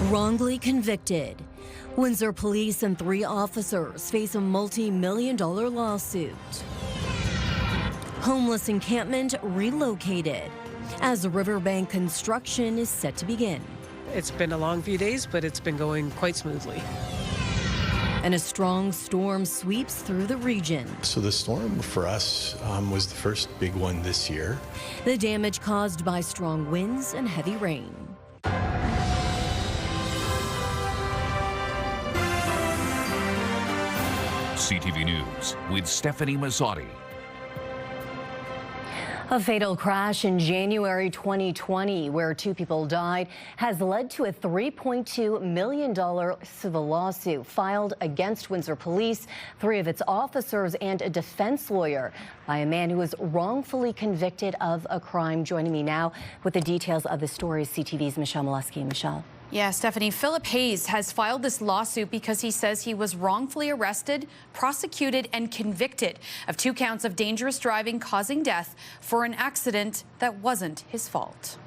Wrongly convicted. Windsor police and 3 officers face a multi-million-dollar lawsuit. Homeless encampment relocated as riverbank construction is set to begin. It's been a long few days, but it's been going quite smoothly. And a strong storm sweeps through the region. So the storm for us was the first big one this year. The damage caused by strong winds and heavy rain. CTV News with Stefanie Masotti. A fatal crash in January 2020 where 2 people died has led to a $3.2 million civil lawsuit filed against Windsor Police, 3 of its officers, and a defense lawyer by a man who was wrongfully convicted of a crime. Joining me now with the details of the story is CTV's Michelle Molesky. Michelle. Yeah, Stefanie, Philip Hayes has filed this lawsuit because he says he was wrongfully arrested, prosecuted, and convicted of 2 counts of dangerous driving causing death for an accident that wasn't his fault.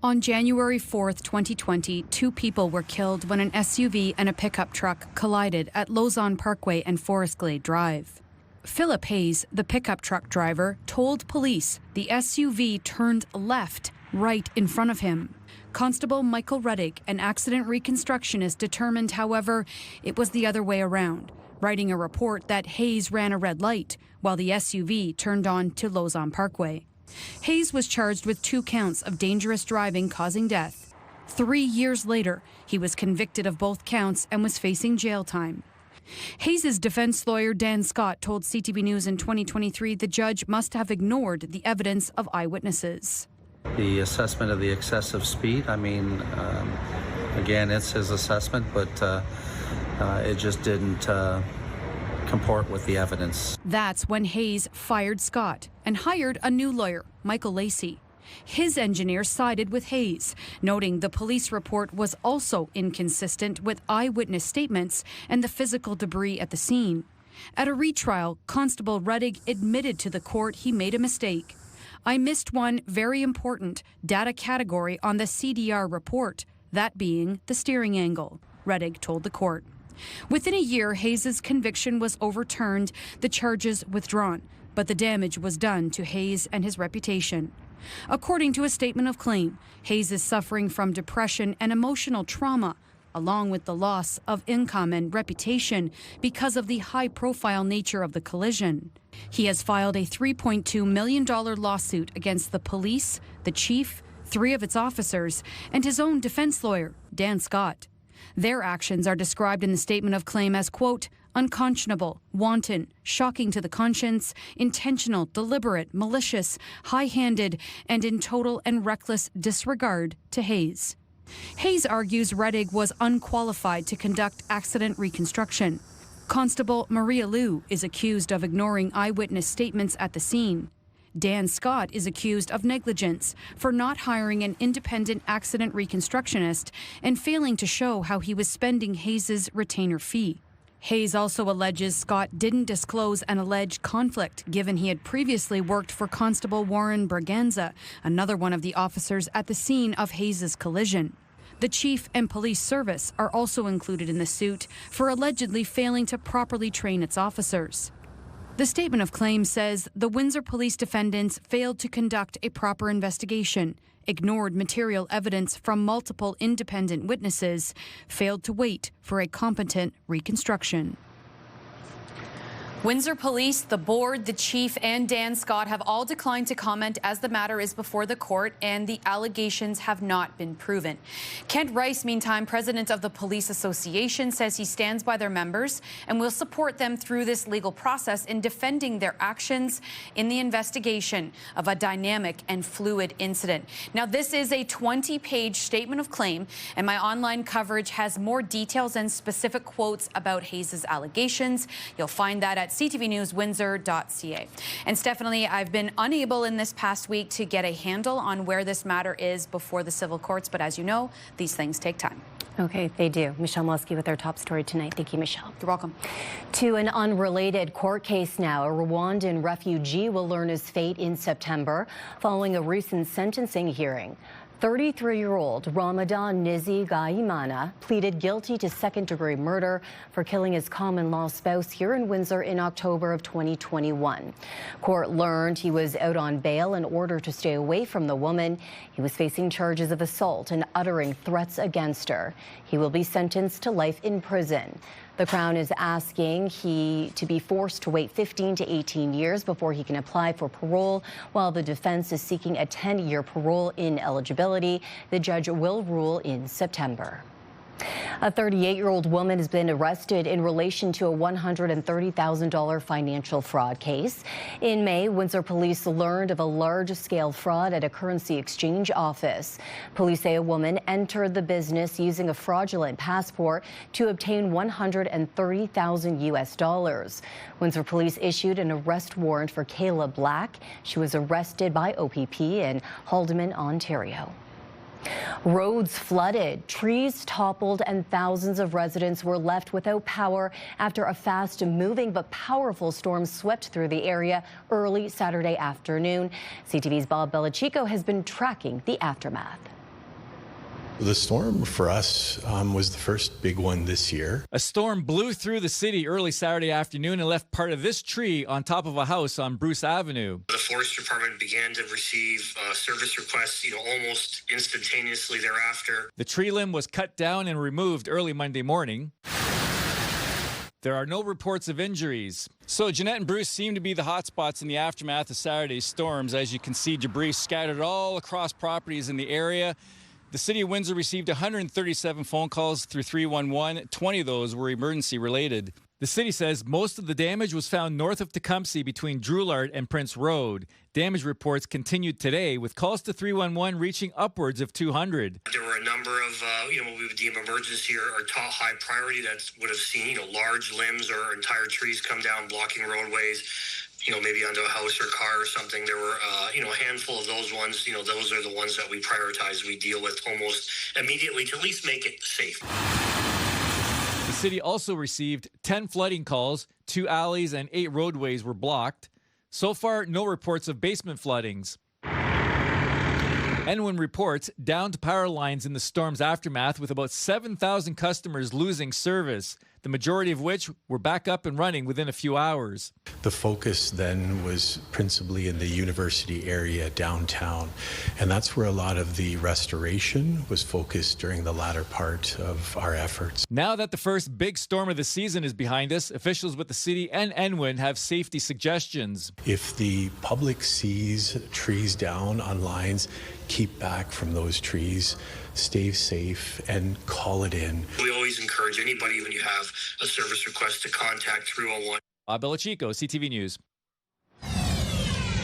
On January 4th, 2020, 2 people were killed when an SUV and a pickup truck collided at Lausanne Parkway and Forest Glade Drive. Philip Hayes, the pickup truck driver, told police the SUV turned left right in front of him. Constable Michael Ruddick, an accident reconstructionist, determined, however, it was the other way around, writing a report that Hayes ran a red light while the SUV turned on to Lausanne Parkway. Hayes was charged with 2 counts of dangerous driving causing death. 3 years later, he was convicted of both counts and was facing jail time. Hayes' defense lawyer Dan Scott told CTV News in 2023 the judge must have ignored the evidence of eyewitnesses. The assessment of the excessive speed, again, it's his assessment, but it just didn't comport with the evidence. That's when Hayes fired Scott and hired a new lawyer, Michael Lacey. His engineer sided with Hayes, noting the police report was also inconsistent with eyewitness statements and the physical debris at the scene. At a retrial, Constable Ruddick admitted to the court he made a mistake. I missed one very important data category on the CDR report, that being the steering angle, Ruddick told the court. Within a year, Hayes' conviction was overturned, the charges withdrawn, but the damage was done to Hayes and his reputation. According to a statement of claim, Hayes is suffering from depression and emotional trauma, along with the loss of income and reputation because of the high-profile nature of the collision. He has filed a $3.2 million lawsuit against the police, the chief, 3 of its officers, and his own defense lawyer, Dan Scott. Their actions are described in the statement of claim as, quote, unconscionable, wanton, shocking to the conscience, intentional, deliberate, malicious, high-handed, and in total and reckless disregard to Hayes. Hayes argues Ruddick was unqualified to conduct accident reconstruction. Constable Maria Liu is accused of ignoring eyewitness statements at the scene. Dan Scott is accused of negligence for not hiring an independent accident reconstructionist and failing to show how he was spending Hayes' retainer fee. Hayes also alleges Scott didn't disclose an alleged conflict, given he had previously worked for Constable Warren Berganza, another one of the officers at the scene of Hayes' collision. The chief and police service are also included in the suit for allegedly failing to properly train its officers. The statement of claim says the Windsor police defendants failed to conduct a proper investigation, ignored material evidence from multiple independent witnesses, failed to wait for a competent reconstruction. Windsor Police, the board, the chief, and Dan Scott have all declined to comment as the matter is before the court and the allegations have not been proven. Kent Rice, meantime, president of the Police Association, says he stands by their members and will support them through this legal process in defending their actions in the investigation of a dynamic and fluid incident. Now, this is a 20-page statement of claim, and my online coverage has more details and specific quotes about Hayes' allegations. You'll find that at ctvnewswindsor.ca. And Stefanie, I've been unable in this past week to get a handle on where this matter is before the civil courts, but as you know, these things take time. Okay, they do. Michelle Molesky with our top story tonight. Thank you, Michelle. You're welcome. To an unrelated court case now. A Rwandan refugee will learn his fate in September following a recent sentencing hearing. 33-year-old Ramadan Nizi Gaimana pleaded guilty to second-degree murder for killing his common-law spouse here in Windsor in October of 2021. Court learned he was out on bail in order to stay away from the woman. He was facing charges of assault and uttering threats against her. He will be sentenced to life in prison. The Crown is asking he to be forced to wait 15 to 18 years before he can apply for parole, while the defense is seeking a 10-year parole ineligibility. The judge will rule in September. A 38-year-old woman has been arrested in relation to a $130,000 financial fraud case. In May, Windsor police learned of a large-scale fraud at a currency exchange office. Police say a woman entered the business using a fraudulent passport to obtain $130,000 US. Windsor police issued an arrest warrant for Kayla Black. She was arrested by OPP in Haldimand, Ontario. Roads flooded, trees toppled, and thousands of residents were left without power after a fast-moving but powerful storm swept through the area early Saturday afternoon. CTV's Bob Belichico has been tracking the aftermath. The storm for us was the first big one this year. A storm blew through the city early Saturday afternoon and left part of this tree on top of a house on Bruce Avenue. The Forest Department began to receive service requests, almost instantaneously thereafter. The tree limb was cut down and removed early Monday morning. There are no reports of injuries. So Jeanette and Bruce seem to be the hot spots in the aftermath of Saturday's storms. As you can see, debris scattered all across properties in the area. The City of Windsor received 137 phone calls through 311. 20 of those were emergency related. The city says most of the damage was found north of Tecumseh between Drouillard and Prince Road. Damage reports continued today, with calls to 311 reaching upwards of 200. There were a number of, what we would deem emergency or top high priority that would have seen, large limbs or entire trees come down blocking roadways. Maybe onto a house or car or something. There were, a handful of those ones. Those are the ones that we prioritize. We deal with almost immediately to at least make it safe. The city also received 10 flooding calls, 2 alleys and 8 roadways were blocked. So far, no reports of basement floodings. NWIN reports downed power lines in the storm's aftermath, with about 7,000 customers losing service, the majority of which were back up and running within a few hours. The focus then was principally in the university area downtown, and that's where a lot of the restoration was focused during the latter part of our efforts. Now that the first big storm of the season is behind us, officials with the city and NWIN have safety suggestions. If the public sees trees down on lines, keep back from those trees, stay safe, and call it in. We always encourage anybody, when you have a service request, to contact 301. Bob Belichico, CTV News.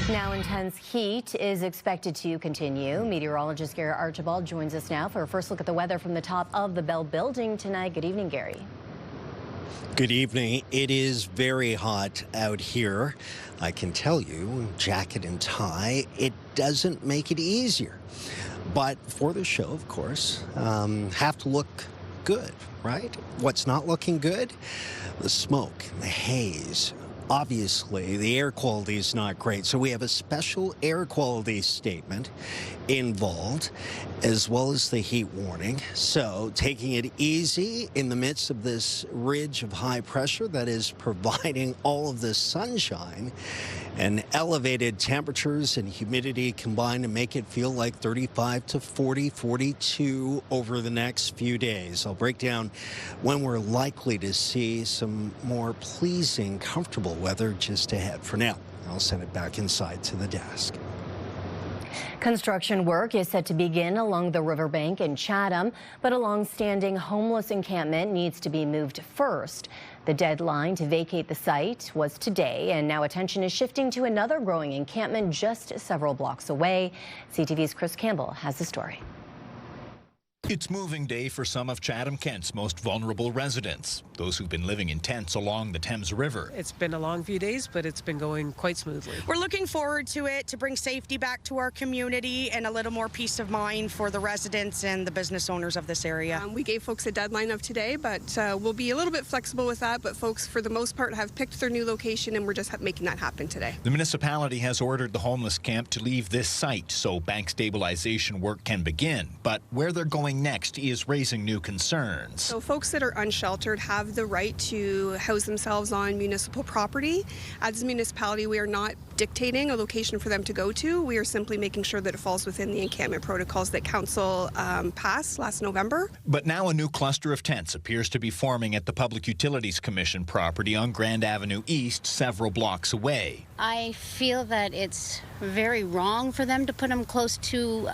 Now intense heat is expected to continue. Meteorologist Gary Archibald joins us now for a first look at the weather from the top of the Bell Building tonight. Good evening, Gary. Good evening. It is very hot out here. I can tell you, jacket and tie, it doesn't make it easier. But for the show, of course, have to look good, right? What's not looking good? The smoke, the haze. Obviously, the air quality is not great, so we have a special air quality statement involved, as well as the heat warning. So taking it easy in the midst of this ridge of high pressure that is providing all of this sunshine, and elevated temperatures and humidity combined to make it feel like 35 to 40, 42 over the next few days. I'll break down when we're likely to see some more pleasing, comfortable weather just ahead. For now, I'll send it back inside to the desk. Construction work is set to begin along the riverbank in Chatham, but a long-standing homeless encampment needs to be moved first. The deadline to vacate the site was today, and now attention is shifting to another growing encampment just several blocks away. CTV's Chris Campbell has the story. It's moving day for some of Chatham-Kent's most vulnerable residents, those who've been living in tents along the Thames River. It's been a long few days, but it's been going quite smoothly. We're looking forward to it to bring safety back to our community and a little more peace of mind for the residents and the business owners of this area. We gave folks a deadline of today, but we'll be a little bit flexible with that. But folks, for the most part, have picked their new location, and we're just making that happen today. The municipality has ordered the homeless camp to leave this site so bank stabilization work can begin. But where they're going next is raising new concerns. So folks that are unsheltered have the right to house themselves on municipal property. As a municipality, we are not dictating a location for them to go to. We are simply making sure that it falls within the encampment protocols that Council passed last November. But now a new cluster of tents appears to be forming at the Public Utilities Commission property on Grand Avenue East, several blocks away. I feel that it's very wrong for them to put them close to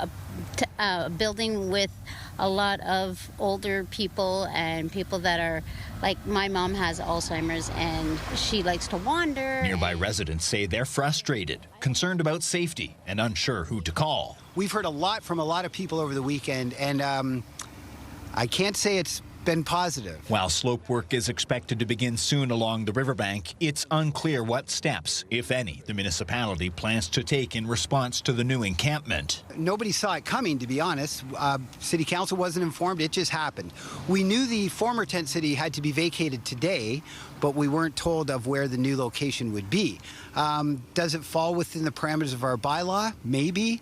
a building with a lot of older people and people that are, like my mom has Alzheimer's and she likes to wander. Nearby residents say they're frustrated, concerned about safety, and unsure who to call. We've heard a lot from a lot of people over the weekend, and I can't say it's been positive. While slope work is expected to begin soon along the riverbank, it's unclear what steps, if any, the municipality plans to take in response to the new encampment. Nobody saw it coming, to be honest. City Council wasn't informed. It just happened. We knew the former tent city had to be vacated today, but we weren't told of where the new location would be. Does it fall within the parameters of our bylaw? Maybe.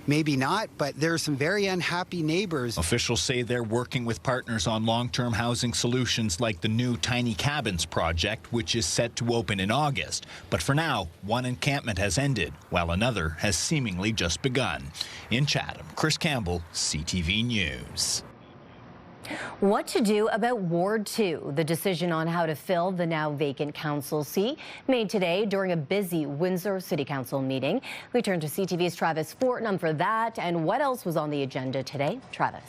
Maybe not, but there are some very unhappy neighbors. Officials say they're working with partners on long-term housing solutions like the new Tiny Cabins project, which is set to open in August. But for now, one encampment has ended, while another has seemingly just begun. In Chatham, Chris Campbell, CTV News. What to do about Ward 2? The decision on how to fill the now vacant council seat made today during a busy Windsor City Council meeting. We turn to CTV's Travis Fortnum for that and what else was on the agenda today. Travis.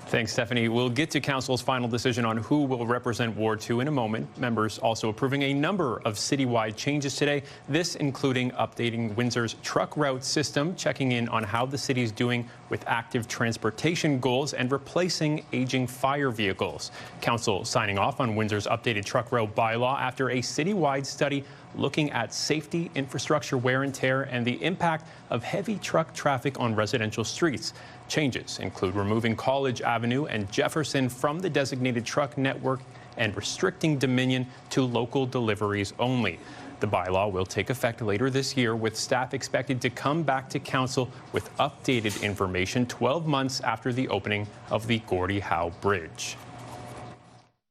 Thanks, Stephanie. We'll get to Council's final decision on who will represent Ward 2 in a moment. Members also approving a number of citywide changes today, this including updating Windsor's truck route system, checking in on how the city is doing with active transportation goals, and replacing aging fire vehicles. Council signing off on Windsor's updated truck route bylaw after a citywide study looking at safety, infrastructure wear and tear, and the impact of heavy truck traffic on residential streets. Changes include removing College Avenue and Jefferson from the designated truck network and restricting Dominion to local deliveries only. The bylaw will take effect later this year, with staff expected to come back to council with updated information 12 months after the opening of the Gordie Howe Bridge.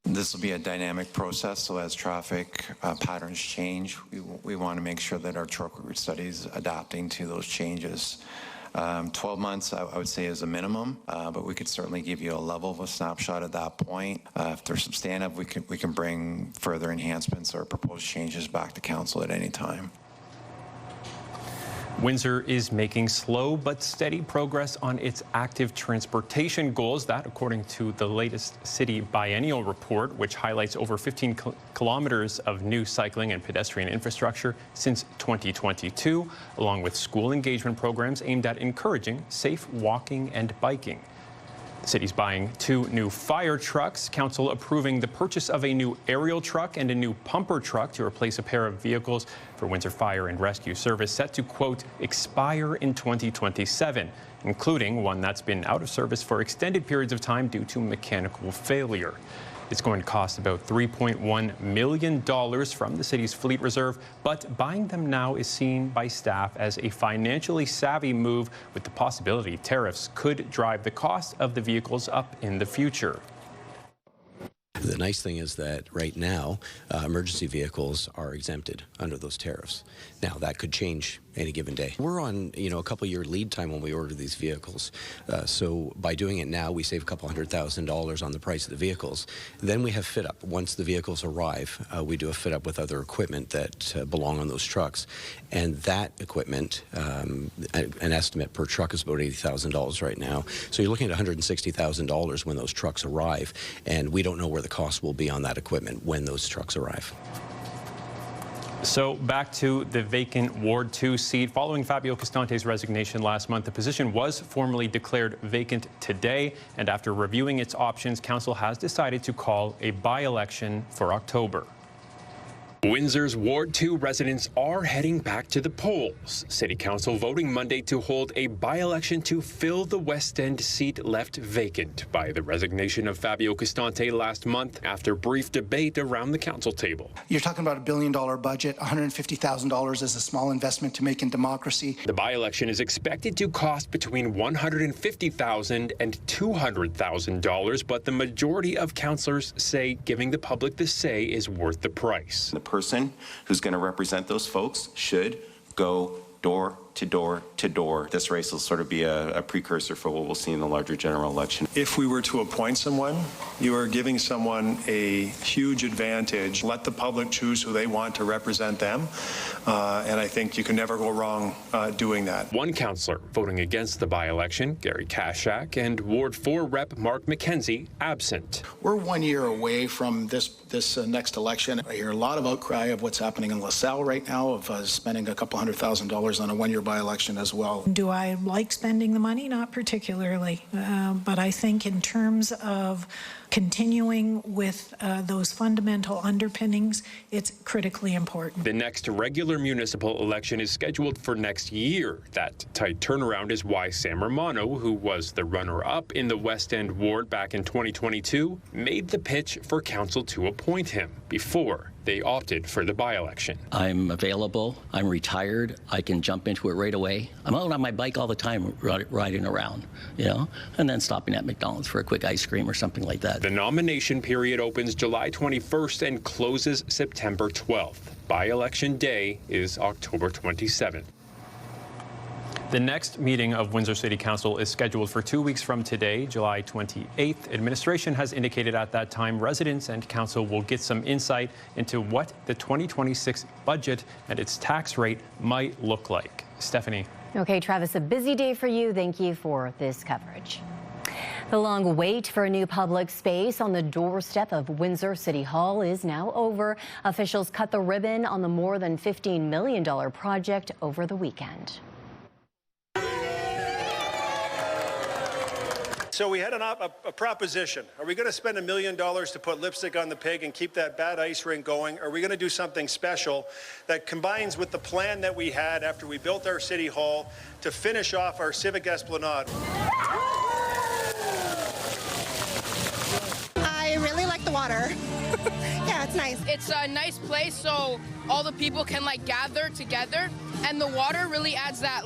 This will be a dynamic process, so as traffic patterns change, we want to make sure that our truck route study is adapting to those changes. 12 months, I would say, is a minimum, but we could certainly give you a level of a snapshot at that point. If they're substantive, we can bring further enhancements or proposed changes back to council at any time. Windsor is making slow but steady progress on its active transportation goals. That, according to the latest city biennial report, which highlights over 15 kilometers of new cycling and pedestrian infrastructure since 2022, along with school engagement programs aimed at encouraging safe walking and biking. The city's buying 2 new fire trucks, council approving the purchase of a new aerial truck and a new pumper truck to replace a pair of vehicles for Windsor Fire and Rescue Service set to, quote, expire in 2027, including one that's been out of service for extended periods of time due to mechanical failure. It's going to cost about $3.1 million from the city's fleet reserve, but buying them now is seen by staff as a financially savvy move, with the possibility tariffs could drive the cost of the vehicles up in the future. The nice thing is that right now, emergency vehicles are exempted under those tariffs. Now, that could change any given day. We're on, a couple-year lead time when we order these vehicles. So by doing it now, we save a couple $100,000 on the price of the vehicles. Then we have fit-up. Once the vehicles arrive, we do a fit-up with other equipment that belong on those trucks. And that equipment, an estimate per truck is about $80,000 right now. So you're looking at $160,000 when those trucks arrive, and we don't know where the cost will be on that equipment when those trucks arrive. So back to the vacant Ward 2 seat. Following Fabio Costante's resignation last month, the position was formally declared vacant today. And after reviewing its options, council has decided to call a by-election for October. Windsor's Ward 2 residents are heading back to the polls. City Council voting Monday to hold a by-election to fill the West End seat left vacant by the resignation of Fabio Costante last month after brief debate around the council table. You're talking about $1 billion budget. $150,000 is a small investment to make in democracy. The by-election is expected to cost between $150,000 and $200,000, but the majority of councillors say giving the public the say is worth the price. The person who's going to represent those folks should go door to door to door. This race will sort of be a precursor for what we'll see in the larger general election. If we were to appoint someone, you are giving someone a huge advantage. Let the public choose who they want to represent them, and I think you can never go wrong doing that. One councillor voting against the by-election, Gary Kashak, and Ward 4 Rep Mark McKenzie absent. We're 1 year away from this next election. I hear a lot of outcry of what's happening in LaSalle right now, of spending a couple $100,000 on a one-year by-election as well. Do I like spending the money? Not particularly, but I think in terms of continuing with those fundamental underpinnings, it's critically important. The next regular municipal election is scheduled for next year. That tight turnaround is why Sam Romano, who was the runner-up in the West End ward back in 2022, made the pitch for council to appoint him before they opted for the by-election. I'm available. I'm retired. I can jump into it right away. I'm out on my bike all the time, riding around, and then stopping at McDonald's for a quick ice cream or something like that. The nomination period opens July 21st and closes September 12th. By-election day is October 27th. The next meeting of Windsor City Council is scheduled for 2 weeks from today, July 28th. Administration has indicated at that time residents and council will get some insight into what the 2026 budget and its tax rate might look like. Stefanie. Okay, Travis, a busy day for you. Thank you for this coverage. The long wait for a new public space on the doorstep of Windsor City Hall is now over. Officials cut the ribbon on the more than $15 million project over the weekend. So we had a proposition. Are we going to spend $1 million to put lipstick on the pig and keep that bad ice rink going? Or are we going to do something special that combines with the plan that we had after we built our City Hall to finish off our Civic Esplanade? I really like the water. Yeah, it's nice. It's a nice place so all the people can gather together, and the water really adds that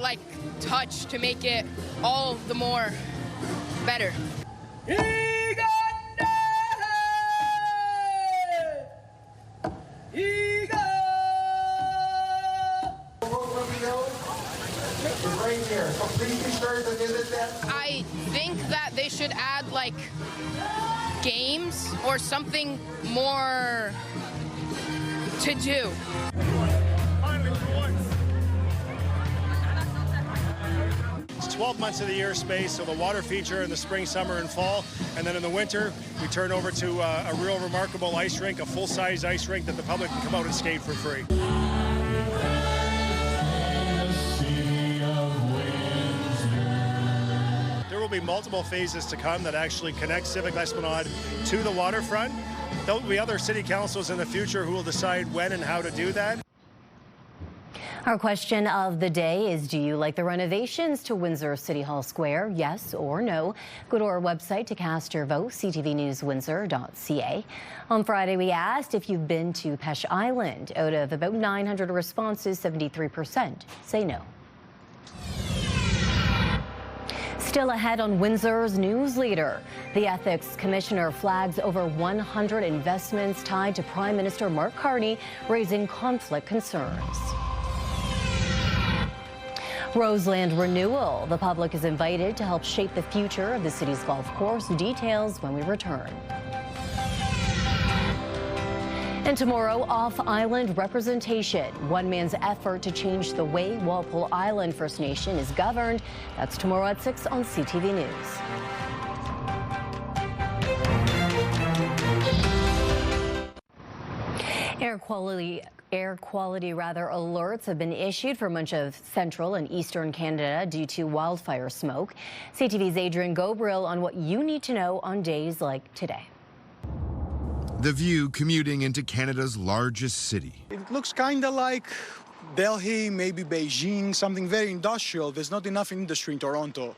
touch to make it all the more better. I think that they should add games or something more to do. It's 12 months of the year space, so the water feature in the spring, summer, and fall. And then in the winter, we turn over to a real remarkable ice rink, a full-size ice rink that the public can come out and skate for free. There will be multiple phases to come that actually connect Civic Esplanade to the waterfront. There will be other city councils in the future who will decide when and how to do that. Our question of the day is, do you like the renovations to Windsor City Hall Square? Yes or no? Go to our website to cast your vote, ctvnewswindsor.ca. On Friday, we asked if you've been to Peche Island. Out of about 900 responses, 73% say no. Still ahead on Windsor's news leader. The Ethics Commissioner flags over 100 investments tied to Prime Minister Mark Carney, raising conflict concerns. Roseland renewal. The public is invited to help shape the future of the city's golf course. Details when we return. And tomorrow, off-island representation. One man's effort to change the way Walpole Island First Nation is governed. That's tomorrow at 6 on CTV News. Air Air quality alerts have been issued for much of central and eastern Canada due to wildfire smoke. CTV's Adrian Gobriel on what you need to know on days like today. The View commuting into Canada's largest city. It looks kind of like Delhi, maybe Beijing, something very industrial. There's not enough industry in Toronto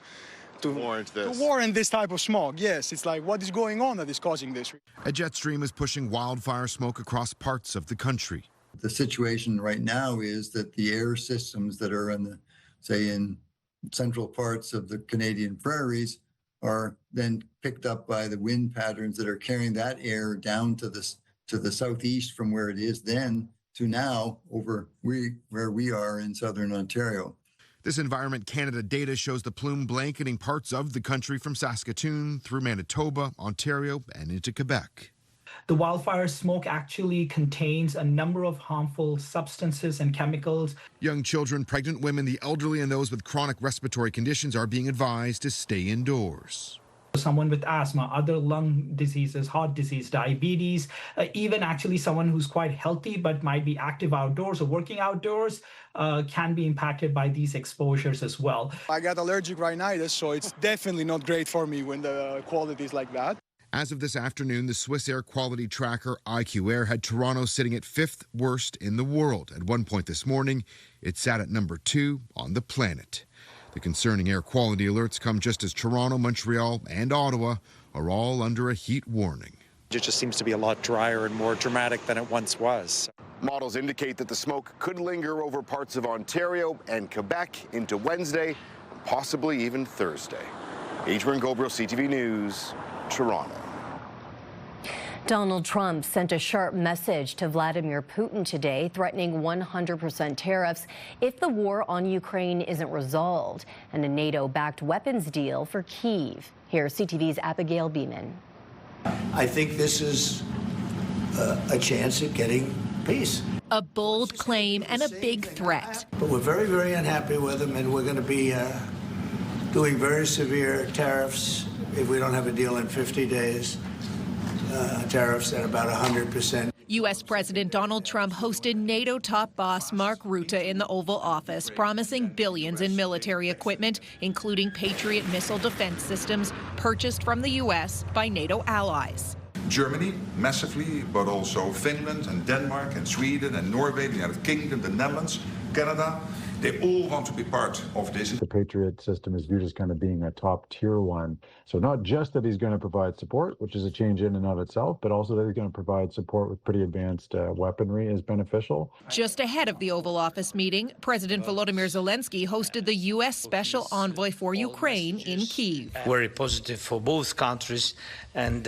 to warrant this type of smog. Yes, it's like, what is going on that is causing this? A jet stream is pushing wildfire smoke across parts of the country. The situation right now is that the air systems that are in central parts of the Canadian prairies are then picked up by the wind patterns that are carrying that air down to the southeast from where it is then to now over where we are in southern Ontario. This Environment Canada data shows the plume blanketing parts of the country from Saskatoon through Manitoba, Ontario, and into Quebec. The wildfire smoke actually contains a number of harmful substances and chemicals. Young children, pregnant women, the elderly, and those with chronic respiratory conditions are being advised to stay indoors. Someone with asthma, other lung diseases, heart disease, diabetes, even actually someone who's quite healthy but might be active outdoors or working outdoors can be impacted by these exposures as well. I got allergic rhinitis, so it's definitely not great for me when the quality is like that. As of this afternoon, the Swiss air quality tracker IQ Air had Toronto sitting at 5th worst in the world. At one point this morning, it sat at number 2 on the planet. The concerning air quality alerts come just as Toronto, Montreal, and Ottawa are all under a heat warning. It just seems to be a lot drier and more dramatic than it once was. Models indicate that the smoke could linger over parts of Ontario and Quebec into Wednesday, possibly even Thursday. Adrian Gobriel, CTV News, Toronto. Donald Trump sent a sharp message to Vladimir Putin today, threatening 100% tariffs if the war on Ukraine isn't resolved, and a NATO-backed weapons deal for Kyiv. Here's CTV's Abigail Beeman. I think this is a chance at getting peace. A bold claim and a big threat. But we're very, very unhappy with them, and we're going to be doing very severe tariffs if we don't have a deal in 50 days. Tariffs at about 100%. U.S. President Donald Trump hosted NATO top boss Mark Rutte in the Oval Office, promising billions in military equipment, including Patriot missile defense systems purchased from the U.S. by NATO allies. Germany, massively, but also Finland and Denmark and Sweden and Norway, the United Kingdom, the Netherlands, Canada. They all want to be part of this. The Patriot system is viewed as kind of being a top tier one. So not just that he's going to provide support, which is a change in and of itself, but also that he's going to provide support with pretty advanced weaponry is beneficial. Just ahead of the Oval Office meeting, President Volodymyr Zelensky hosted the U.S. Special Envoy for Ukraine in Kyiv. Very positive for both countries. And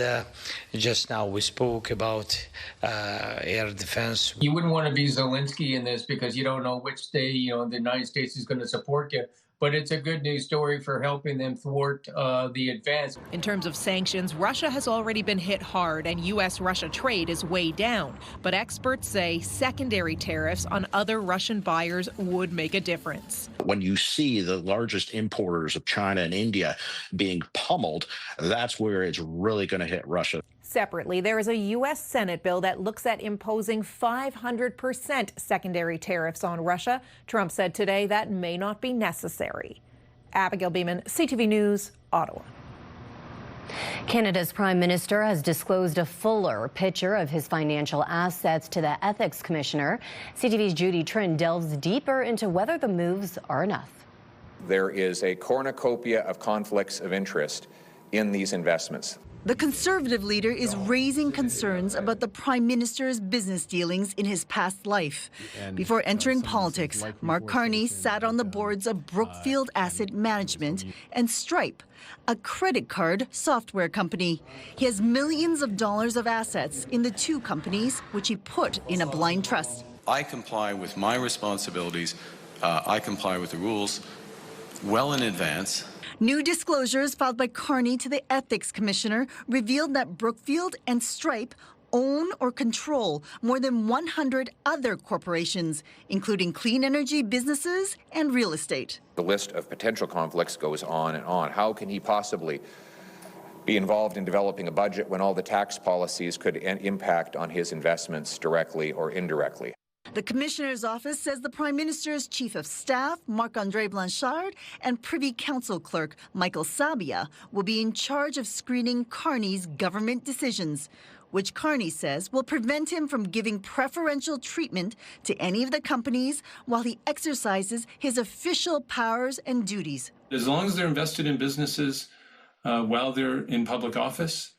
just now we spoke about air defense. You wouldn't want to be Zelensky in this because you don't know which day, the United States is going to support you. But it's a good news story for helping them thwart the advance. In terms of sanctions, Russia has already been hit hard and U.S.-Russia trade is way down. But experts say secondary tariffs on other Russian buyers would make a difference. When you see the largest importers of China and India being pummeled, that's where it's really going to hit Russia. Separately, there is a U.S. Senate bill that looks at imposing 500% secondary tariffs on Russia. Trump said today that may not be necessary. Abigail Beeman, CTV News, Ottawa. Canada's Prime Minister has disclosed a fuller picture of his financial assets to the Ethics Commissioner. CTV's Judy Trin delves deeper into whether the moves are enough. There is a cornucopia of conflicts of interest in these investments. The Conservative leader is raising concerns about the Prime Minister's business dealings in his past life. Before entering politics, Mark Carney sat on the boards of Brookfield Asset Management and Stripe, a credit card software company. He has millions of dollars of assets in the two companies, which he put in a blind trust. I comply with my responsibilities. I comply with the rules well in advance. New disclosures filed by Carney to the Ethics Commissioner revealed that Brookfield and Stripe own or control more than 100 other corporations, including clean energy businesses and real estate. The list of potential conflicts goes on and on. How can he possibly be involved in developing a budget when all the tax policies could impact on his investments directly or indirectly? The Commissioner's office says the Prime Minister's Chief of Staff, Marc-André Blanchard, and Privy Council Clerk, Michael Sabia, will be in charge of screening Carney's government decisions, which Carney says will prevent him from giving preferential treatment to any of the companies while he exercises his official powers and duties. As long as they're invested in businesses while they're in public office,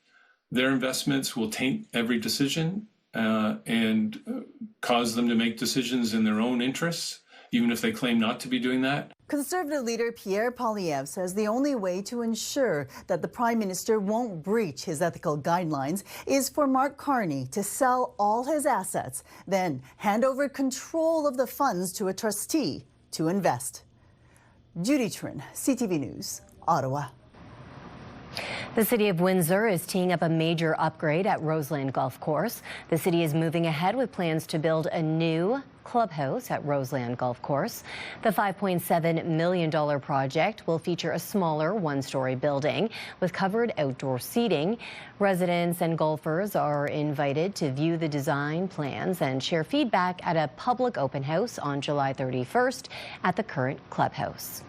their investments will taint every decision and cause them to make decisions in their own interests, even if they claim not to be doing that. Conservative leader Pierre Poilievre says the only way to ensure that the Prime Minister won't breach his ethical guidelines is for Mark Carney to sell all his assets, then hand over control of the funds to a trustee to invest. Judy Trin, CTV News, Ottawa. The City of Windsor is teeing up a major upgrade at Roseland Golf Course. The city is moving ahead with plans to build a new clubhouse at Roseland Golf Course. The $5.7 million project will feature a smaller one-story building with covered outdoor seating. Residents and golfers are invited to view the design plans and share feedback at a public open house on July 31st at the current clubhouse.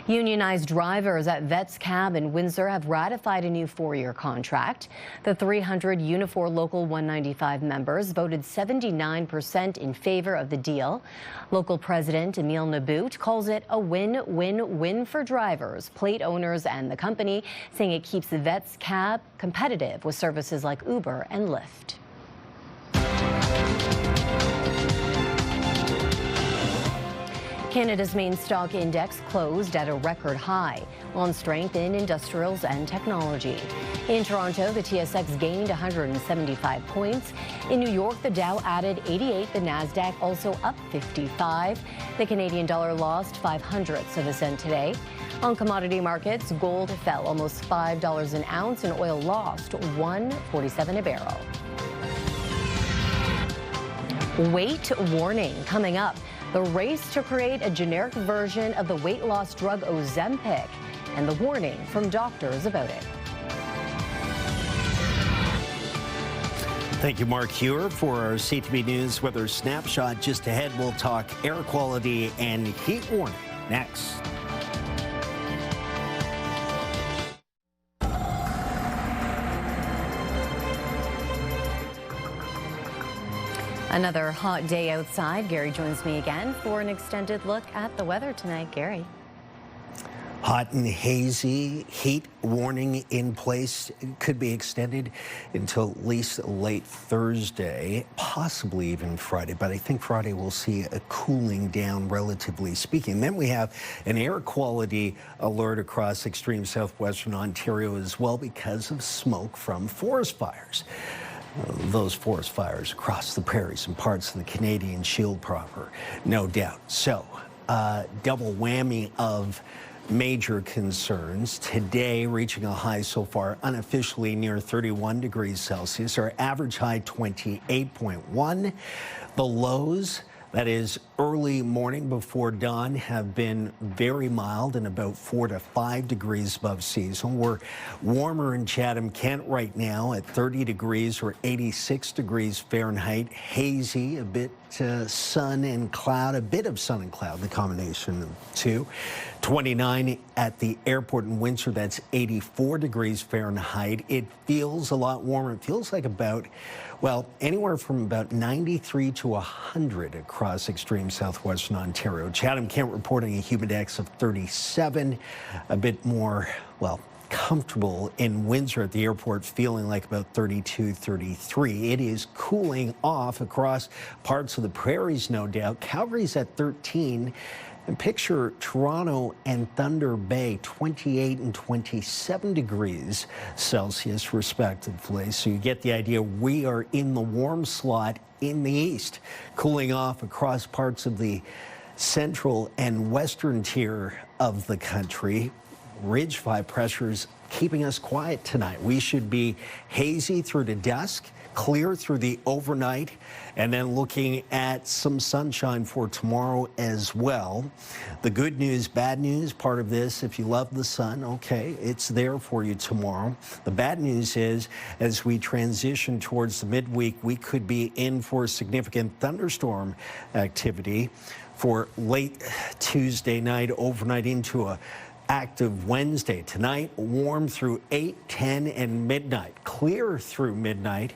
Unionized drivers at Vets Cab in Windsor have ratified a new 4-year contract. The 300 Unifor Local 195 members voted 79% in favor of the deal. Local President Emile Nabout calls it a win-win-win for drivers, plate owners and the company, saying it keeps the Vets Cab competitive with services like Uber and Lyft. Canada's main stock index closed at a record high on strength in industrials and technology. In Toronto, the TSX gained 175 points. In New York, the Dow added 88, the Nasdaq also up 55. The Canadian dollar lost 0.05 of a cent today. On commodity markets, gold fell almost $5 an ounce and oil lost $1.47 a barrel. Weight warning coming up. The race to create a generic version of the weight loss drug Ozempic and the warning from doctors about it. Thank you, Mark Hewer, for our CTV News weather snapshot. Just ahead, we'll talk air quality and heat warning next. Another hot day outside. Gary joins me again for an extended look at the weather tonight. Gary. Hot and hazy, heat warning in place. It could be extended until at least late Thursday, possibly even Friday. But I think Friday we'll see a cooling down, relatively speaking. Then we have an air quality alert across extreme southwestern Ontario as well because of smoke from forest fires. Those forest fires across the prairies and parts of the Canadian Shield proper, no doubt. So, double whammy of major concerns. Today, reaching a high so far unofficially near 31 degrees Celsius. Our average high 28.1. The lows, that is early morning before dawn, have been very mild and about 4 to 5 degrees above seasonal. We're warmer in Chatham-Kent right now at 30 degrees or 86 degrees Fahrenheit. Hazy, a bit sun and cloud, a bit of sun and cloud, the combination of two. 29 at the airport in Windsor, that's 84 degrees Fahrenheit. It feels a lot warmer. It feels like about, well, anywhere from about 93 to 100 across extreme southwestern Ontario. Chatham-Kent reporting a humidex of 37, a bit more, well, comfortable in Windsor at the airport, feeling like about 32, 33. It is cooling off across parts of the prairies, no doubt. Calgary's at 13. And picture Toronto and Thunder Bay, 28 and 27 degrees Celsius, respectively. So you get the idea. We are in the warm slot in the east, cooling off across parts of the central and western tier of the country. Ridge 5 pressures keeping us quiet tonight. We should be hazy through to dusk, clear through the overnight, and then looking at some sunshine for tomorrow as well. The good news, bad news, part of this, if you love the sun, okay, it's there for you tomorrow. The bad news is, as we transition towards the midweek, we could be in for significant thunderstorm activity for late Tuesday night, overnight into a active Wednesday. Tonight, warm through 8, 10, and midnight. Clear through midnight.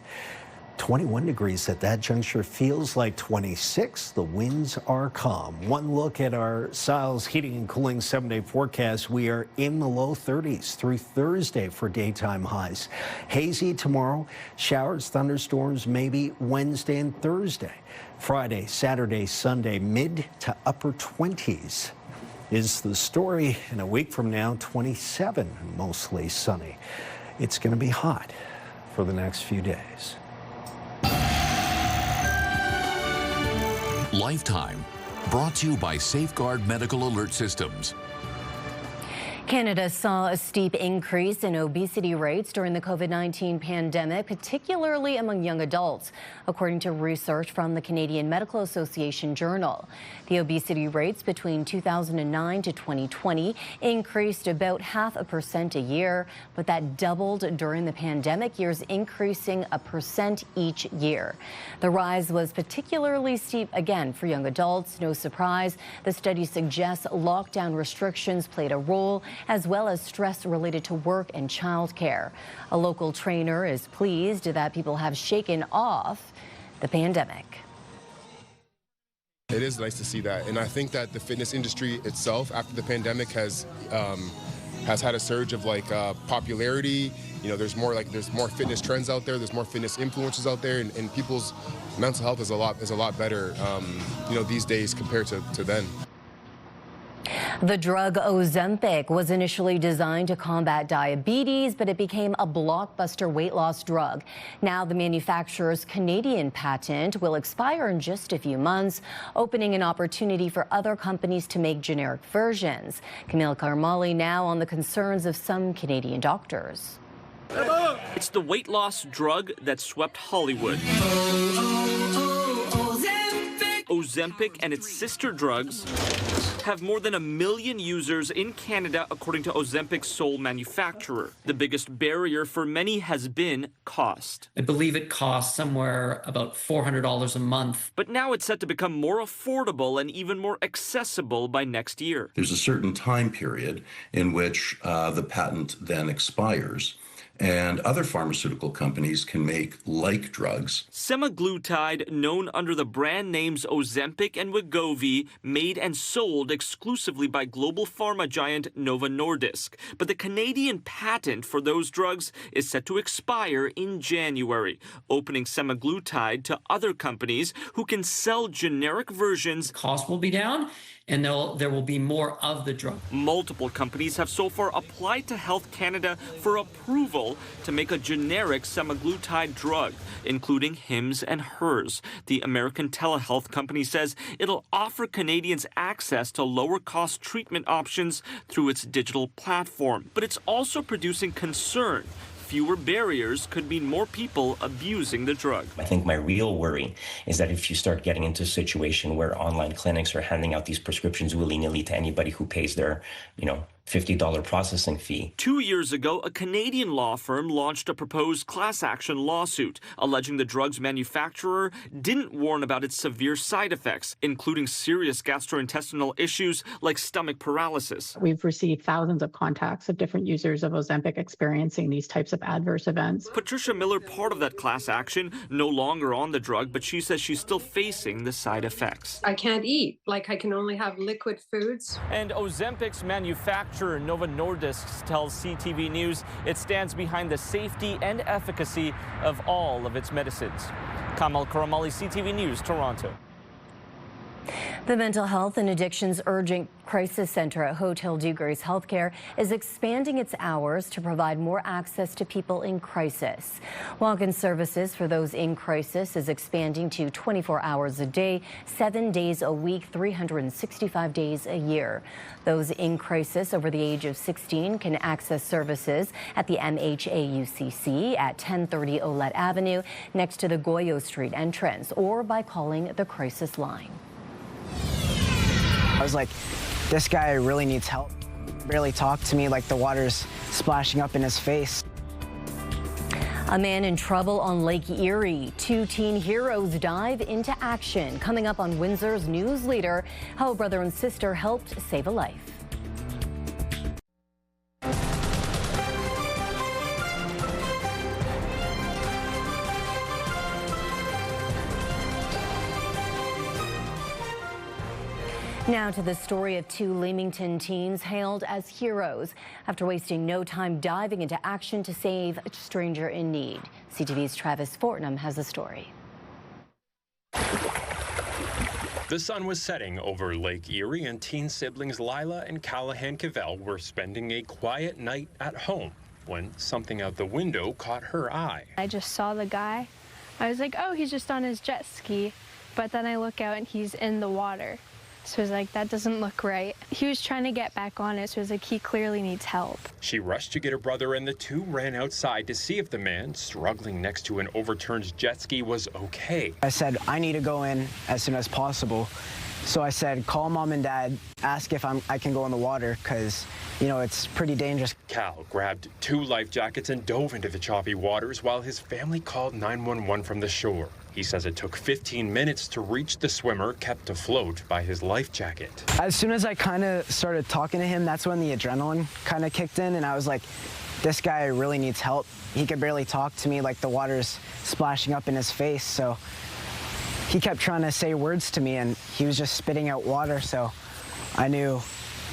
21 degrees at that juncture. Feels like 26. The winds are calm. One look at our Siles Heating and Cooling 7-day forecast. We are in the low 30s through Thursday for daytime highs. Hazy tomorrow. Showers, thunderstorms maybe Wednesday and Thursday. Friday, Saturday, Sunday, mid to upper 20s. Is the story. In a week from now, 27, mostly sunny. It's going to be hot for the next few days. Lifetime, brought to you by Safeguard Medical Alert Systems. Canada saw a steep increase in obesity rates during the COVID-19 pandemic, particularly among young adults, according to research from the Canadian Medical Association Journal. The obesity rates between 2009 to 2020 increased about 0.5% a year, but that doubled during the pandemic years, increasing 1% each year. The rise was particularly steep again for young adults. No surprise, the study suggests lockdown restrictions played a role, as well as stress related to work and childcare. A local trainer is pleased that people have shaken off the pandemic. It is nice to see that, and I think that the fitness industry itself, after the pandemic, has had a surge of popularity. You know, there's more fitness trends out there. There's more fitness influencers out there, and people's mental health is a lot better, these days compared to then. The drug Ozempic was initially designed to combat diabetes, but it became a blockbuster weight loss drug. Now the manufacturer's Canadian patent will expire in just a few months, opening an opportunity for other companies to make generic versions. Camille Carmali now on the concerns of some Canadian doctors. It's the weight loss drug that swept Hollywood. Ozempic and its sister drugs have more than 1 million users in Canada, according to Ozempic's sole manufacturer. The biggest barrier for many has been cost. I believe it costs somewhere about $400 a month. But now it's set to become more affordable and even more accessible by next year. There's a certain time period in which the patent then expires, and other pharmaceutical companies can make like drugs. Semaglutide, known under the brand names Ozempic and Wegovy, made and sold exclusively by global pharma giant Novo Nordisk. But the Canadian patent for those drugs is set to expire in January, opening semaglutide to other companies who can sell generic versions. Cost will be down, and there will be more of the drug. Multiple companies have so far applied to Health Canada for approval to make a generic semaglutide drug, including Hims and Hers. The American telehealth company says it'll offer Canadians access to lower-cost treatment options through its digital platform. But it's also producing concern. Fewer barriers could mean more people abusing the drug. I think my real worry is that if you start getting into a situation where online clinics are handing out these prescriptions willy-nilly to anybody who pays their, $50 processing fee. 2 years ago, a Canadian law firm launched a proposed class action lawsuit, alleging the drug's manufacturer didn't warn about its severe side effects, including serious gastrointestinal issues like stomach paralysis. We've received thousands of contacts of different users of Ozempic experiencing these types of adverse events. Patricia Miller, part of that class action, no longer on the drug, but she says she's still facing the side effects. I can't eat, I can only have liquid foods. And Ozempic's manufacturer, Novo Nordisk, tells CTV News it stands behind the safety and efficacy of all of its medicines. Kamal Karamali, CTV News, Toronto. The Mental Health and Addictions Urgent Crisis Center at Hotel Dieu Grace Healthcare is expanding its hours to provide more access to people in crisis. Walk-in services for those in crisis is expanding to 24 hours a day, 7 days a week, 365 days a year. Those in crisis over the age of 16 can access services at the MHAUCC at 1030 Olette Avenue next to the Goyo Street entrance, or by calling the crisis line. I was like, this guy really needs help. Barely talked to me, like the water's splashing up in his face. A man in trouble on Lake Erie. 2 teen heroes dive into action. Coming up on Windsor's News Leader, how a brother and sister helped save a life. Now to the story of 2 Leamington teens hailed as heroes after wasting no time diving into action to save a stranger in need. CTV's Travis Fortnum has the story. The sun was setting over Lake Erie, and teen siblings Lila and Callahan Cavell were spending a quiet night at home when something out the window caught her eye. I just saw the guy. I was like, oh, he's just on his jet ski. But then I look out and he's in the water. So I was like, that doesn't look right. He was trying to get back on it, so I was like, he clearly needs help. She rushed to get her brother, and the two ran outside to see if the man struggling next to an overturned jet ski was okay. I said, I need to go in as soon as possible. So I said, call mom and dad, ask if I can go in the water, because, you know, it's pretty dangerous. Cal grabbed 2 life jackets and dove into the choppy waters while his family called 911 from the shore. He says it took 15 minutes to reach the swimmer, kept afloat by his life jacket. As soon as I kind of started talking to him, that's when the adrenaline kind of kicked in, and I was like, this guy really needs help. He could barely talk to me, like the water's splashing up in his face, so he kept trying to say words to me, and he was just spitting out water, so I knew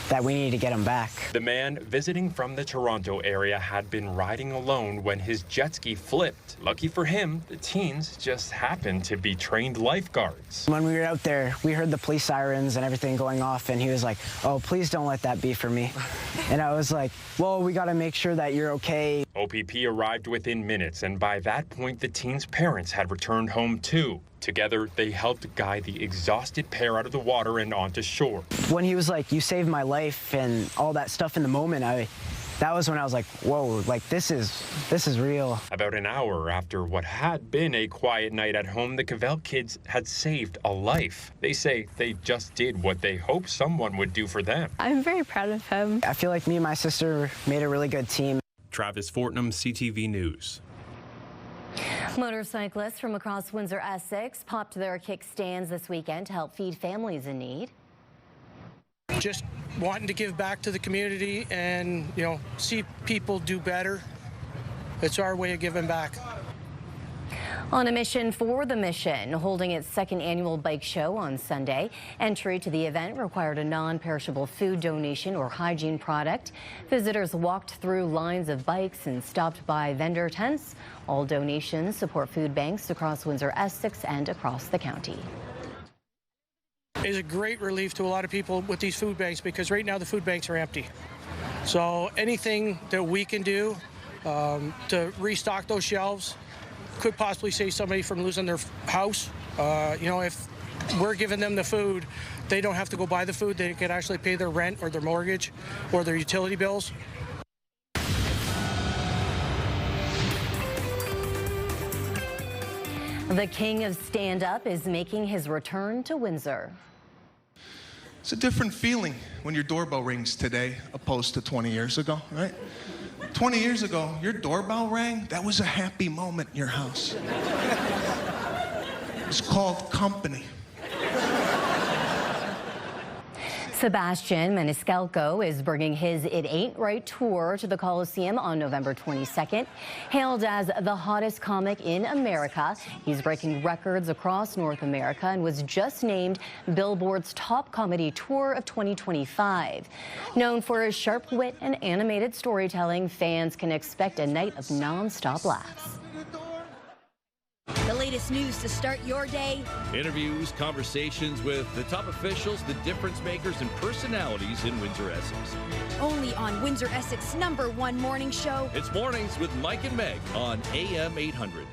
that we needed to get him back. The man visiting from the Toronto area had been riding alone when his jet ski flipped. Lucky for him, the teens just happened to be trained lifeguards. When we were out there, we heard the police sirens and everything going off, and he was like, oh, please don't let that be for me. And I was like, well, we got to make sure that you're okay. OPP arrived within minutes, and by that point, the teens' parents had returned home too. Together, they helped guide the exhausted pair out of the water and onto shore. When he was like, you saved my life and all that stuff in the moment, that was when I was like, whoa, like this is real. About an hour after what had been a quiet night at home, the Cavell kids had saved a life. They say they just did what they hoped someone would do for them. I'm very proud of him. I feel like me and my sister made a really good team. Travis Fortnum, CTV News. Motorcyclists from across Windsor, Essex popped their kickstands this weekend to help feed families in need. Just wanting to give back to the community and, you know, see people do better. It's our way of giving back. On a mission for the mission, holding its 2nd annual bike show on Sunday. Entry to the event required a non-perishable food donation or hygiene product. Visitors walked through lines of bikes and stopped by vendor tents. All donations support food banks across Windsor, Essex, and across the county. It's a great relief to a lot of people with these food banks, because right now the food banks are empty. So anything that we can do to restock those shelves could possibly save somebody from losing their house. You know, if we're giving them the food, they don't have to go buy the food. They can actually pay their rent or their mortgage or their utility bills. The king of stand-up is making his return to Windsor. It's a different feeling when your doorbell rings today opposed to 20 years ago, right? 20 years ago, your doorbell rang, that was a happy moment in your house. It's called company. Sebastian Maniscalco is bringing his It Ain't Right tour to the Coliseum on November 22nd. Hailed as the hottest comic in America, he's breaking records across North America and was just named Billboard's Top Comedy Tour of 2025. Known for his sharp wit and animated storytelling, fans can expect a night of non-stop laughs. The latest news to start your day. Interviews, conversations with the top officials, the difference makers, and personalities in Windsor, Essex. Only on Windsor, Essex #1 morning show. It's Mornings with Mike and Meg on AM 800.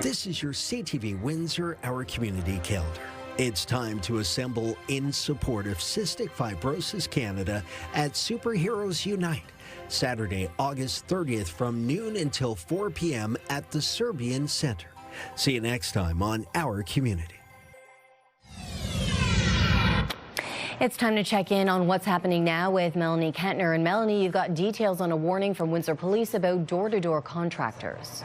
This is your CTV Windsor, our community calendar. It's time to assemble in support of Cystic Fibrosis Canada at Superheroes Unite. Saturday, August 30th from noon until 4 p.m. at the Serbian Center. See you next time on Our Community. It's time to check in on what's happening now with Melanie Kentner. And Melanie, you've got details on a warning from Windsor Police about door-to-door contractors.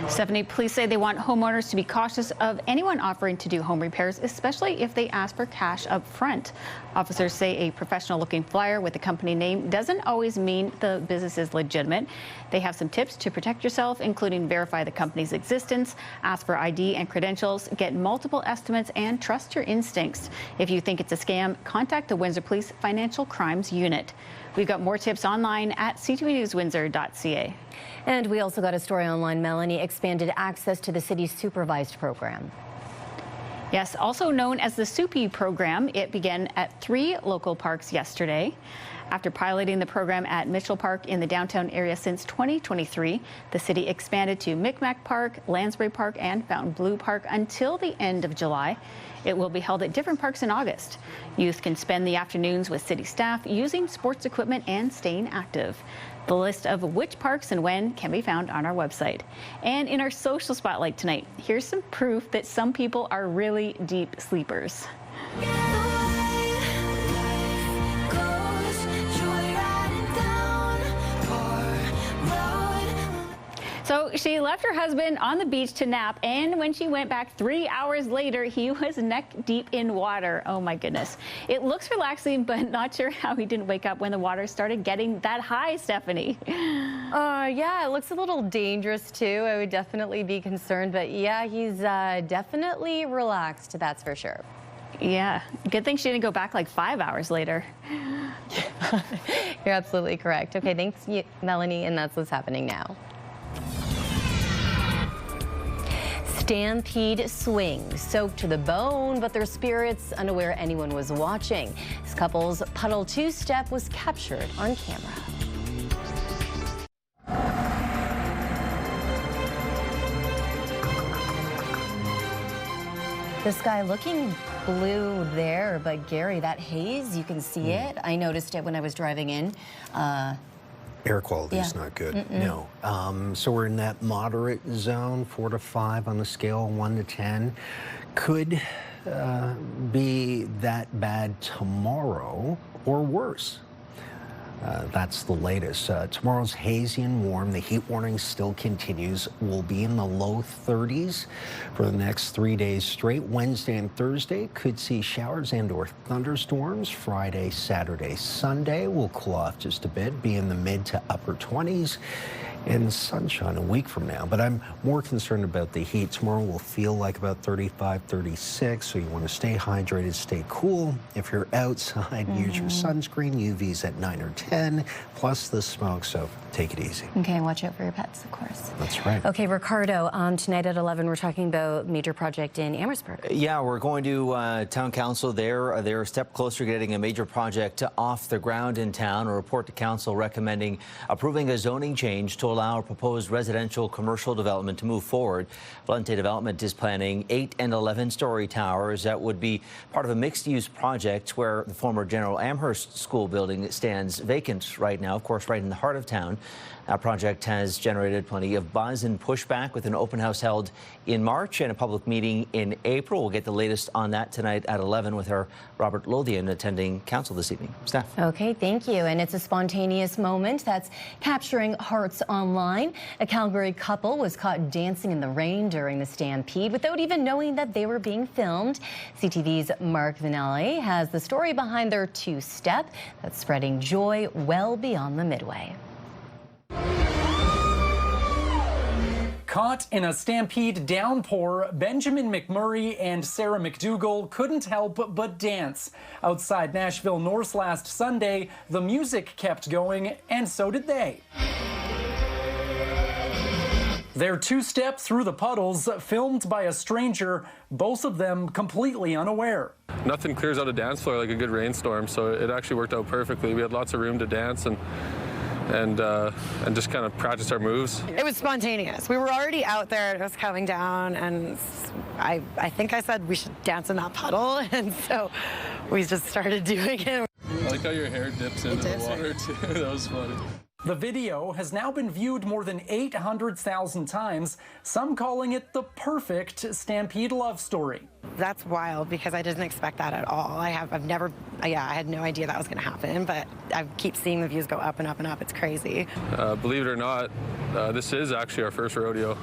Stefanie, police say they want homeowners to be cautious of anyone offering to do home repairs, especially if they ask for cash up front. Officers say a professional-looking flyer with a company name doesn't always mean the business is legitimate. They have some tips to protect yourself, including verify the company's existence, ask for ID and credentials, get multiple estimates, and trust your instincts. If you think it's a scam, contact the Windsor Police Financial Crimes Unit. We've got more tips online at ctvnewswindsor.ca. And we also got a story online, Melanie, expanded access to the city's supervised program. Yes, also known as the SUPI program, it began at 3 local parks yesterday. After piloting the program at Mitchell Park in the downtown area since 2023, the city expanded to Micmac Park, Lansbury Park, and Fontainebleau Park until the end of July. It will be held at different parks in August. Youth can spend the afternoons with city staff using sports equipment and staying active. The list of which parks and when can be found on our website. And in our social spotlight tonight, here's some proof that some people are really deep sleepers. So she left her husband on the beach to nap, and when she went back 3 hours later, he was neck deep in water. Oh my goodness. It looks relaxing, but not sure how he didn't wake up when the water started getting that high, Stefanie. Yeah, it looks a little dangerous too. I would definitely be concerned, but yeah, he's definitely relaxed, that's for sure. Yeah, good thing she didn't go back like 5 hours later. You're absolutely correct. Okay, thanks, Melanie, and that's what's happening now. Stampede swing, soaked to the bone, but their spirits unaware anyone was watching. This couple's puddle two-step was captured on camera. The sky looking blue there, but Gary, that haze, you can see it. I noticed it when I was driving in. Air quality is not good, no. So we're in that moderate zone, 4 to 5 on the scale, 1 to 10. Could be that bad tomorrow or worse. That's the latest. Tomorrow's hazy and warm. The heat warning still continues. We'll be in the low 30s for the next 3 days straight. Wednesday and Thursday could see showers and or thunderstorms. Friday, Saturday, Sunday will cool off just a bit, be in the mid to upper 20s. And sunshine a week from now. But I'm more concerned about the heat. Tomorrow will feel like about 35, 36, so you want to stay hydrated, stay cool. If you're outside, use your sunscreen. UV's at 9 or 10, plus the smoke, so take it easy. Okay, watch out for your pets, of course. That's right. Okay, Ricardo, tonight at 11, we're talking about major project in Amherstburg. Yeah, we're going to town council there. They're a step closer to getting a major project off the ground in town. A report to council recommending approving a zoning change to allow proposed residential commercial development to move forward. Valente Development is planning 8 and 11-story towers that would be part of a mixed-use project where the former General Amherst School building stands vacant right now, of course, right in the heart of town. That project has generated plenty of buzz and pushback with an open house held in March and a public meeting in April. We'll get the latest on that tonight at 11 with our Robert Lothian attending council this evening. Steph. Okay, thank you. And it's a spontaneous moment that's capturing hearts online. A Calgary couple was caught dancing in the rain during the stampede without even knowing that they were being filmed. CTV's Mark Vinelli has the story behind their two-step that's spreading joy well beyond the Midway. Caught in a stampede downpour, Benjamin McMurray and Sarah McDougall couldn't help but dance. Outside Nashville North last Sunday, the music kept going, and so did they. Their two-step through the puddles, filmed by a stranger, both of them completely unaware. Nothing clears out a dance floor like a good rainstorm, so it actually worked out perfectly. We had lots of room to dance and just kind of practice our moves. It was spontaneous. We were already out there, it was coming down, and I think I said we should dance in that puddle, and so we just started doing it. I like how your hair dips into the water too. That was funny. The video has now been viewed more than 800,000 times, some calling it the perfect Stampede love story. That's wild because I didn't expect that at all. I had no idea that was going to happen, but I keep seeing the views go up and up and up. It's crazy. Believe it or not, this is actually our first rodeo.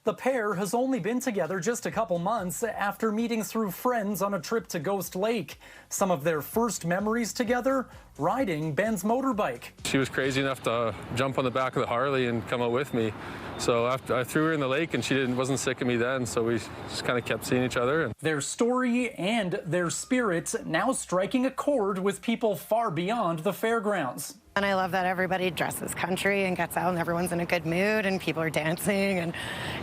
The pair has only been together just a couple months after meeting through friends on a trip to Ghost Lake. Some of their first memories together, riding Ben's motorbike. She was crazy enough to jump on the back of the Harley and come out with me. So after I threw her in the lake and she wasn't sick of me then, so we just kind of kept seeing each other. Their story and their spirits now striking a chord with people far beyond the fairgrounds. And I love that everybody dresses country and gets out and everyone's in a good mood and people are dancing and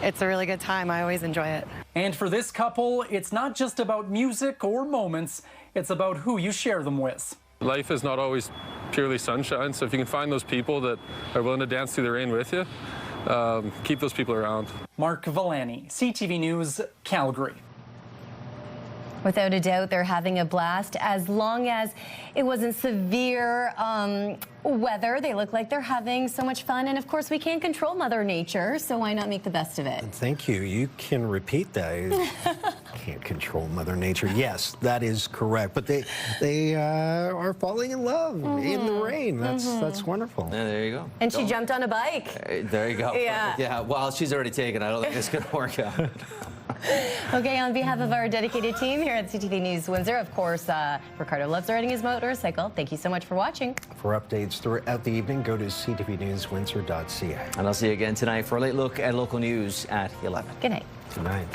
it's a really good time. I always enjoy it. And for this couple, it's not just about music or moments, it's about who you share them with. Life is not always purely sunshine, so if you can find those people that are willing to dance through the rain with you, keep those people around. Mark Villani, CTV News, Calgary. Without a doubt, they're having a blast. As long as it wasn't severe weather, they look like they're having so much fun. And of course, we can't control Mother Nature, so why not make the best of it? Thank you. You can repeat that. Can't control Mother Nature. Yes, that is correct. But they are falling in love in the rain. That's wonderful. Yeah, there you go. And she jumped on a bike. There you go. Yeah. Yeah. Well, she's already taken. I don't think it's going to work out. Okay, on behalf of our dedicated team here at CTV News Windsor, of course, Ricardo loves riding his motorcycle. Thank you so much for watching. For updates throughout the evening, go to ctvnewswindsor.ca. And I'll see you again tonight for a late look at local news at 11. Good night. Good night.